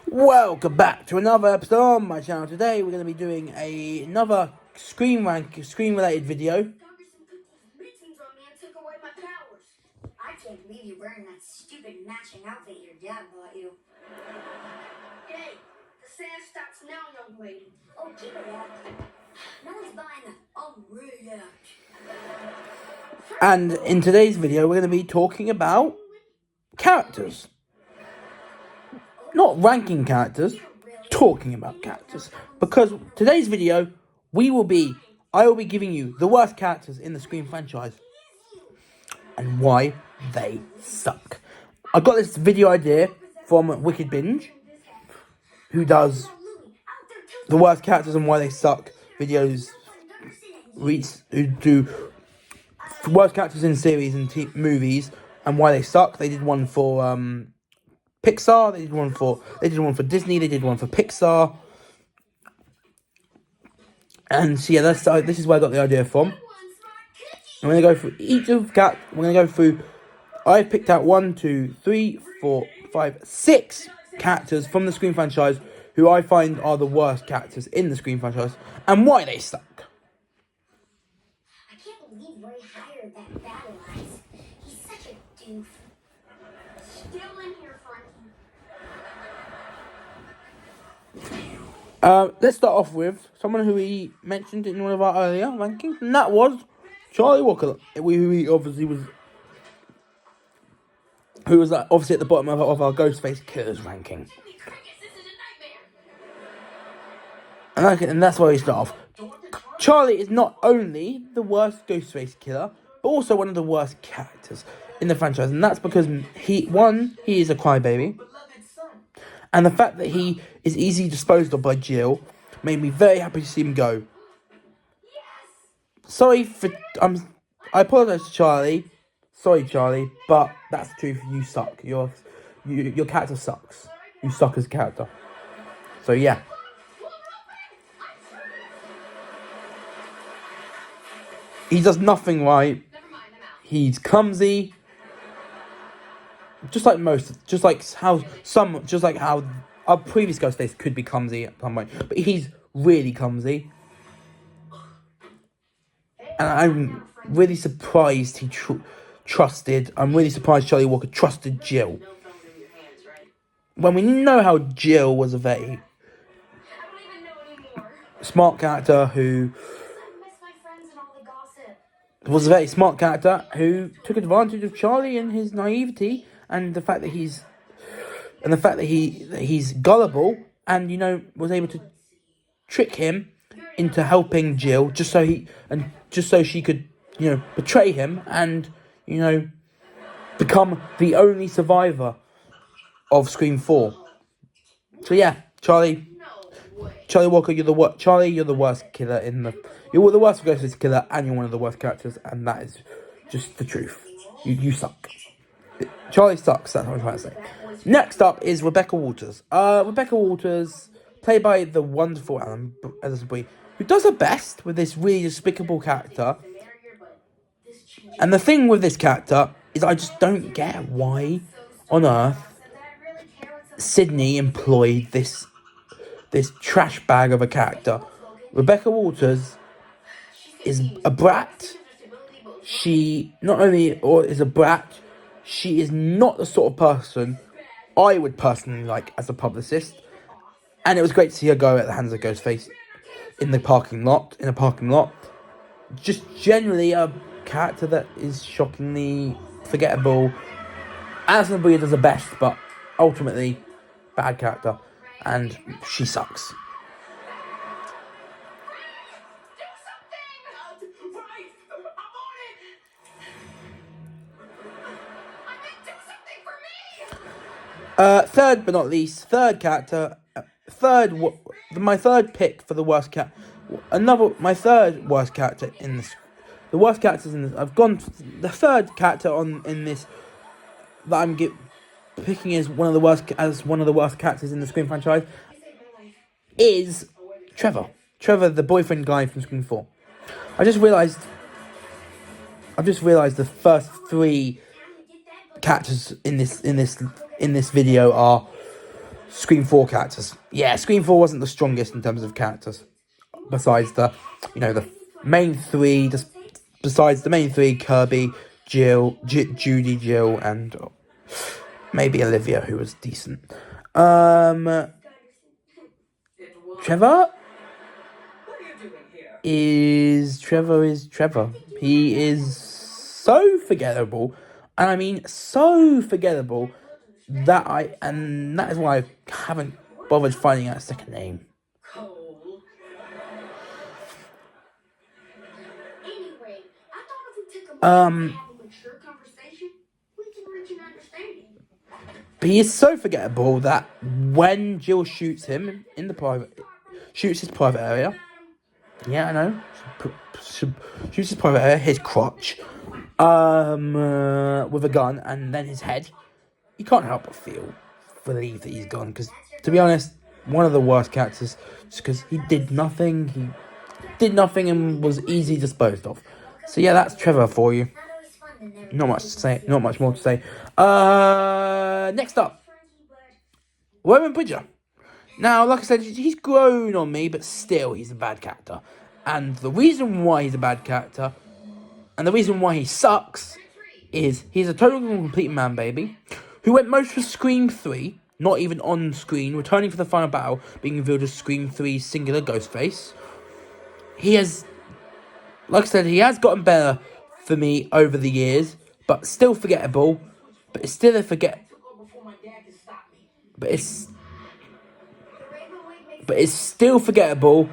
Welcome back to another episode on my channel. Today we're going to be doing another screen-related video. Congressman put these mittens on me and took away my powers. I can't believe you're wearing that stupid matching outfit your dad bought you. Hey, the sand stops now, young lady. Oh, keep it up. No one's buying that. Oh, really? And in today's video we're going to be talking about characters. Not ranking characters, talking about characters. Because today's video, I will be giving you the worst characters in the Scream franchise and why they suck. I got this video idea from Wicked Binge, who does the worst characters and why they suck videos, who do worst characters in series and movies and why they suck. They did one for Pixar, they did one for Disney, they did one for Pixar. And so yeah, this is where I got the idea from. I'm gonna go through each of I've picked out 6 characters from the Scream franchise who I find are the worst characters in the Scream franchise and why they suck. I can't believe Ray hired that Battle Eyes. He's such a doof. Still in here, Frankie. Let's start off with someone who we mentioned in one of our earlier rankings, and that was Charlie Walker, who was obviously at the bottom of our Ghostface Killers ranking. And that's where we start off. Charlie is not only the worst Ghostface killer, but also one of the worst characters in the franchise, and that's because he is a crybaby. And the fact that he is easily disposed of by Jill made me very happy to see him go. I apologise to Charlie. Sorry, Charlie, but that's the truth. You suck. Your character sucks. You suck as a character. So yeah. He does nothing right. He's clumsy. Just like how our previous Ghostface could be clumsy at some point, but he's really clumsy. And I'm really surprised he trusted. I'm really surprised Charlie Walker trusted Jill. When we know how Jill was a very smart character who took advantage of Charlie and his naivety. And the fact that he's gullible, and was able to trick him into helping Jill just so she could betray him and become the only survivor of Scream 4. So yeah, Charlie Walker, you're the worst killer you're the worst Ghostface killer, and you're one of the worst characters, and that is just the truth. You suck. Charlie sucks, that's what I'm trying to say. Next up is Rebecca Walters. Rebecca Walters, played by the wonderful Alison Brie, who does her best with this really despicable character. And the thing with this character is I just don't get why on earth Sydney employed this trash bag of a character. Rebecca Walters is a brat. She not only is a brat, she is not the sort of person I would personally like as a publicist. And it was great to see her go at the hands of Ghostface in a parking lot. Just generally a character that is shockingly forgettable. Alison Brie does the best, but ultimately bad character, and she sucks. Third but not least, my third pick for the worst cat. My third worst character in this. The worst characters in this. I've gone the third character in this that I'm picking as one of the worst characters in the Scream franchise is Trevor. Trevor, the boyfriend guy from Scream 4. I just realised the first 3 characters in this video are Scream 4 characters. Yeah, Scream 4 wasn't the strongest in terms of characters. Besides the main three, just besides the main three, Kirby, Judy, Jill, and maybe Olivia, who was decent. Trevor is Trevor. He is so forgettable, and I mean so forgettable that is why I haven't bothered finding out a second name. Anyway, I thought if we took a moment and have a mature conversation, we can reach an understanding. But he is so forgettable that when Jill shoots him in the shoots his private area. Yeah, I know. Shoots his private area, his crotch, with a gun, and then his head. You can't help but believe that he's gone. Because, to be honest, one of the worst characters, just because he did nothing. He did nothing and was easily disposed of. So yeah, that's Trevor for you. Not much to say. Not much more to say. Next up, Roman Bridger. Now, like I said, he's grown on me, but still, he's a bad character. And the reason why he's a bad character, and the reason why he sucks, is he's a total and complete man baby, who went most for Scream 3, not even on screen, returning for the final battle, being revealed as Scream 3's singular Ghostface. He has, like I said, he has gotten better for me over the years, but still forgettable. But it's still But it's still forgettable,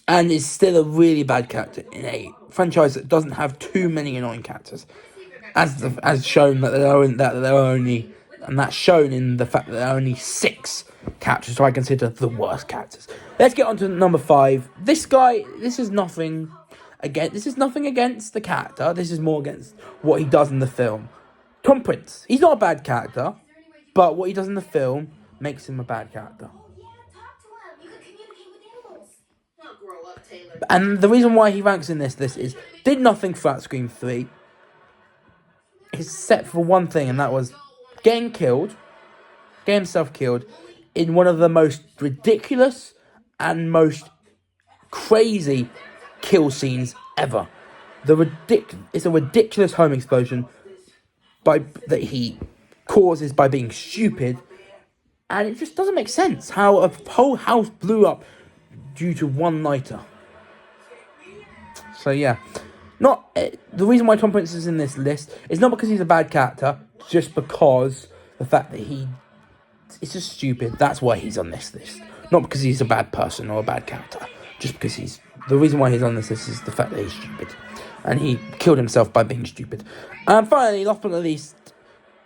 and it's still a really bad character in a franchise that doesn't have too many annoying characters, as shown that there are only, and that's shown in the fact that there are only 6 characters, so I consider the worst characters. Let's get on to number 5. This guy, this is nothing against the character. This is more against what he does in the film. Tom Prince. He's not a bad character, but what he does in the film makes him a bad character. And the reason why he ranks in this list is did nothing throughout Scream 3. Except for one thing, and that was getting himself killed in one of the most ridiculous and most crazy kill scenes ever. It's a ridiculous home explosion that he causes by being stupid, and it just doesn't make sense how a whole house blew up due to one nighter. So yeah, the reason why Tom Prince is in this list is not because he's a bad character, just because the fact that it's just stupid. That's why he's on this list, not because he's a bad person or a bad character. Just because the reason why he's on this list is the fact that he's stupid, and he killed himself by being stupid. And finally, last but not least,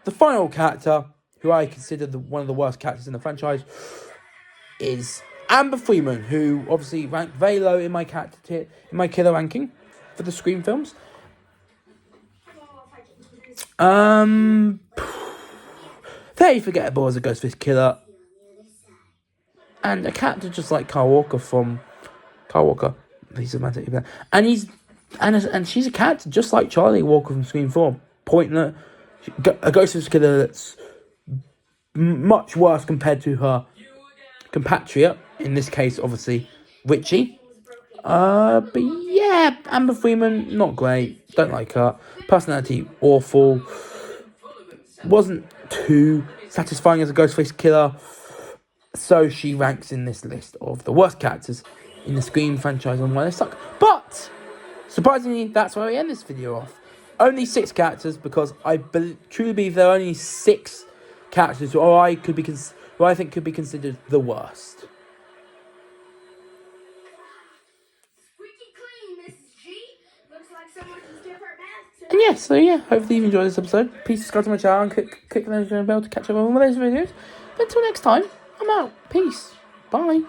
the final character, who I consider one of the worst characters in the franchise, is Amber Freeman, who obviously ranked very low in my killer ranking for the Scream films. Very forgettable as a Ghostface killer, and a character just like Kyle Walker. He's a man, and she's a character just like Charlie Walker from Scream 4. Pointless, a Ghostface killer that's much worse compared to her compatriot, in this case, obviously, Richie. But yeah, Amber Freeman, not great. Don't like her. Personality, awful. Wasn't too satisfying as a Ghostface killer. So she ranks in this list of the worst characters in the Scream franchise and why they suck. But, surprisingly, that's where we end this video off. Only 6 characters, because I truly believe there are only 6 characters who I think could be considered the worst. And yeah, so yeah, hopefully you've enjoyed this episode. Please subscribe to my channel and click the notification bell to catch up on all those videos. But until next time, I'm out. Peace. Bye.